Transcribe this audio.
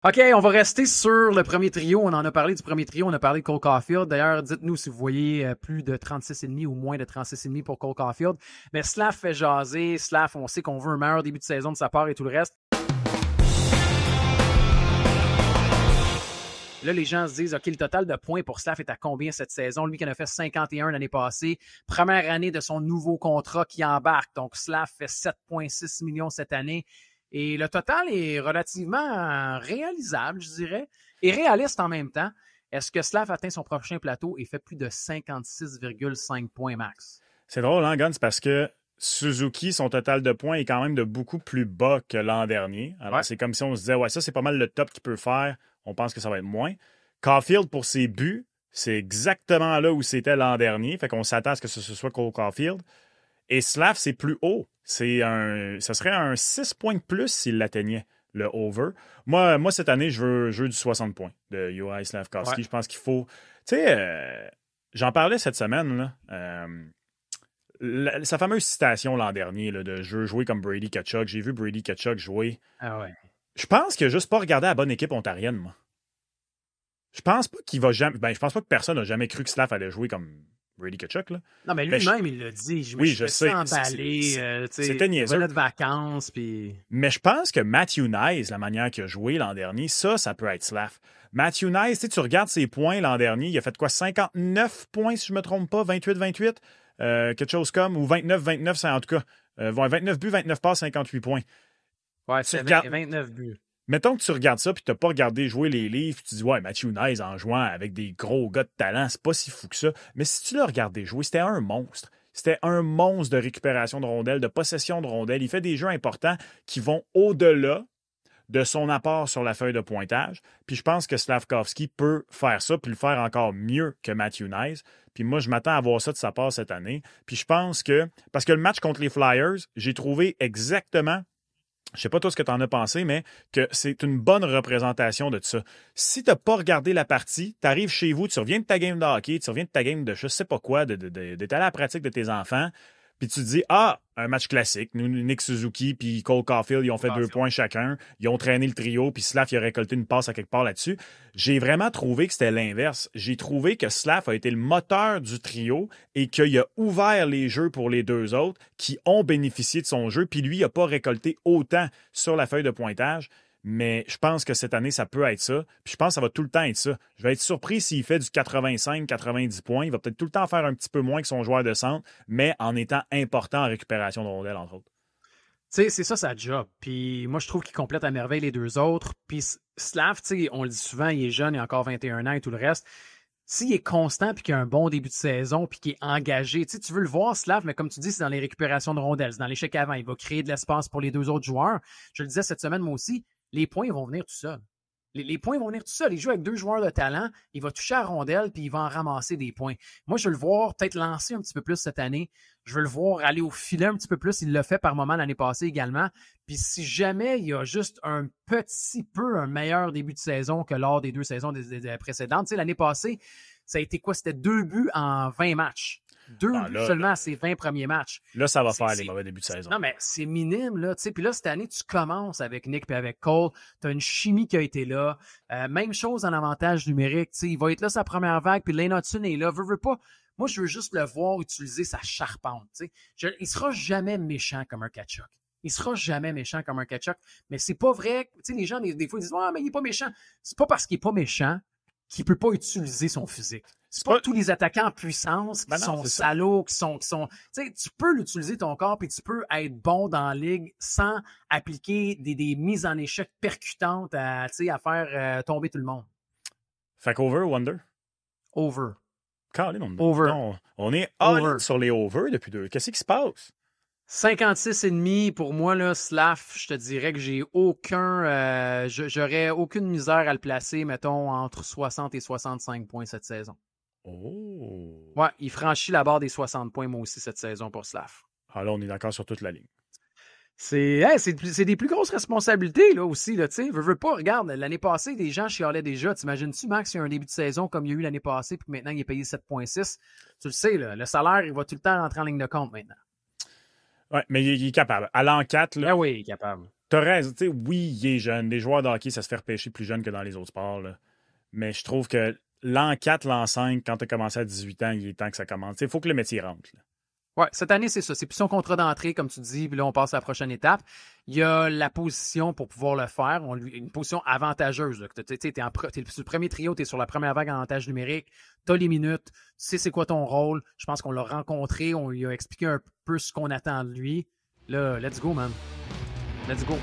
OK, on va rester sur le premier trio. On en a parlé du premier trio. On a parlé de Cole Caulfield. D'ailleurs, dites-nous si vous voyez plus de 36,5 ou moins de 36,5 pour Cole Caulfield. Mais Slav fait jaser. Slav, on sait qu'on veut un meilleur début de saison de sa part et tout le reste. Là, les gens se disent, OK, le total de points pour Slav est à combien cette saison? Lui qui en a fait 51 l'année passée. Première année de son nouveau contrat qui embarque. Donc, Slav fait 7,6 millions cette année. Et le total est relativement réalisable, je dirais, et réaliste en même temps. Est-ce que Slav atteint son prochain plateau et fait plus de 56,5 points max? C'est drôle, hein, Guns, parce que Suzuki, son total de points est quand même de beaucoup plus bas que l'an dernier. Alors, c'est comme si on se disait, ouais, ça, c'est pas mal le top qu'il peut faire. On pense que ça va être moins. Caulfield, pour ses buts, c'est exactement là où c'était l'an dernier. Fait qu'on s'attend à ce que ce soit Cole Caulfield. Et Slav, c'est plus haut. Ça serait un 6 points de plus s'il l'atteignait, le over. Moi, cette année, je veux du 60 points de Juraj Slafkovský. Je pense qu'il faut... Tu sais, j'en parlais cette semaine, là. Sa fameuse citation l'an dernier, là, de « Je veux jouer comme Brady Tkachuk ». J'ai vu Brady Tkachuk jouer. Ah ouais. Je pense qu'il n'a juste pas regardé la bonne équipe ontarienne, moi. Je pense pas qu'il va jamais... je pense pas que personne n'a jamais cru que Slav allait jouer comme Brady Tkachuk, là. Non, mais lui-même, il l'a dit. Oui, je sais. C'était niaiseux. De vacances, puis... Mais je pense que Matthew Knies, la manière qu'il a joué l'an dernier, ça peut être Slav. Matthew Knies, tu regardes ses points l'an dernier, il a fait quoi? 59 points, si je ne me trompe pas, 28-28, quelque chose comme, ou 29-29, en tout cas. 29 buts, 29 passes, 58 points. Ouais, c'est 29 buts. Mettons que tu regardes ça puis tu n'as pas regardé jouer les livres, tu dis ouais, Matthew Knies en jouant avec des gros gars de talent, c'est pas si fou que ça. Mais si tu l'as regardé jouer, c'était un monstre. C'était un monstre de récupération de rondelles, de possession de rondelles. Il fait des jeux importants qui vont au-delà de son apport sur la feuille de pointage. Puis je pense que Slafkovský peut faire ça puis le faire encore mieux que Matthew Knies. Puis moi, je m'attends à voir ça de sa part cette année. Puis je pense que... Parce que le match contre les Flyers, j'ai trouvé exactement... Je sais pas toi ce que tu en as pensé, mais que c'est une bonne représentation de ça. Si tu n'as pas regardé la partie, tu arrives chez vous, tu reviens de ta game de hockey, tu reviens de ta game de je sais pas quoi, d'être allé à la pratique de tes enfants, puis tu te dis, un match classique. Nick Suzuki puis Cole Caulfield, ils ont fait 2 points chacun. Ils ont traîné le trio, puis Slav, il a récolté une passe à quelque part là-dessus. J'ai vraiment trouvé que c'était l'inverse. J'ai trouvé que Slav a été le moteur du trio et qu'il a ouvert les jeux pour les deux autres qui ont bénéficié de son jeu, puis lui, il n'a pas récolté autant sur la feuille de pointage. Mais je pense que cette année, ça peut être ça. Puis je pense que ça va tout le temps être ça. Je vais être surpris s'il fait du 85-90 points. Il va peut-être tout le temps faire un petit peu moins que son joueur de centre, mais en étant important en récupération de rondelles, entre autres. Tu sais, c'est ça sa job. Puis moi, je trouve qu'il complète à merveille les deux autres. Puis Slav, tu sais, on le dit souvent, il est jeune, il a encore 21 ans et tout le reste. S'il est constant puis qu'il a un bon début de saison puis qu'il est engagé, tu veux le voir, Slav, mais comme tu dis, c'est dans les récupérations de rondelles, c'est dans l'échec avant. Il va créer de l'espace pour les deux autres joueurs. Je le disais cette semaine, moi aussi, les points vont venir tout seuls. Les points vont venir tout seuls. Il joue avec deux joueurs de talent, il va toucher à la rondelle puis il va en ramasser des points. Moi, je veux le voir peut-être lancer un petit peu plus cette année. Je veux le voir aller au filet un petit peu plus. Il l'a fait par moment l'année passée également. Puis si jamais il y a juste un petit peu un meilleur début de saison que lors des deux saisons précédentes. Tu sais, l'année passée, ça a été quoi? C'était 2 buts en 20 matchs. 2 buts seulement à ses 20 premiers matchs. Là, ça va faire les mauvais débuts de saison. Non, mais c'est minime, là. Puis là, cette année, tu commences avec Nick et avec Cole. Tu as une chimie qui a été là. Même chose en avantage numérique. Il va être là sa première vague, puis Lane Hudson est là. Veux pas. Moi, je veux juste le voir utiliser sa charpente. Il sera jamais méchant comme un Tkachuk. Il sera jamais méchant comme un Tkachuk. Mais c'est pas vrai. Les gens, des fois, ils disent « Ah, mais il est pas méchant. » C'est pas parce qu'il est pas méchant qu'il peut pas utiliser son physique. C'est pas tous les attaquants en puissance qui sont salauds, qui sont. Tu peux l'utiliser ton corps puis tu peux être bon dans la ligue sans appliquer des mises en échec percutantes à faire tomber tout le monde. Fait qu'over ou under? Over. Over. On est all sur les over depuis deux. Qu'est-ce qui se passe? 56,5 pour moi, là, Slav, je te dirais que j'ai j'aurais aucune misère à le placer, mettons, entre 60 et 65 points cette saison. Oh! Ouais, il franchit la barre des 60 points, moi aussi, cette saison pour Slav. Ah là, on est d'accord sur toute la ligne. C'est des plus grosses responsabilités, là, aussi, là, tu sais. Veux pas, regarde, l'année passée, des gens chialaient déjà. T'imagines-tu, Max, il y a un début de saison comme il y a eu l'année passée, puis maintenant, il est payé 7,6. Tu le sais, là, le salaire, il va tout le temps rentrer en ligne de compte maintenant. Oui, mais il est capable. À l'an 4, là. Ah oui, il est capable. T'as raison. Tu sais, oui, il est jeune. Les joueurs de hockey, ça se fait repêcher plus jeune que dans les autres sports. Là. Mais je trouve que l'an 4, l'an 5, quand tu as commencé à 18 ans, il est temps que ça commence. Il faut que le métier rentre. Là. Ouais, cette année, c'est ça. C'est plus son contrat d'entrée, comme tu dis, puis là, on passe à la prochaine étape. Il y a la position pour pouvoir le faire. Une position avantageuse. Tu es sur le premier trio, tu es sur la première vague en avantage numérique, tu as les minutes, tu sais c'est quoi ton rôle. Je pense qu'on l'a rencontré, on lui a expliqué un peu ce qu'on attend de lui. Là, let's go, man. Let's go.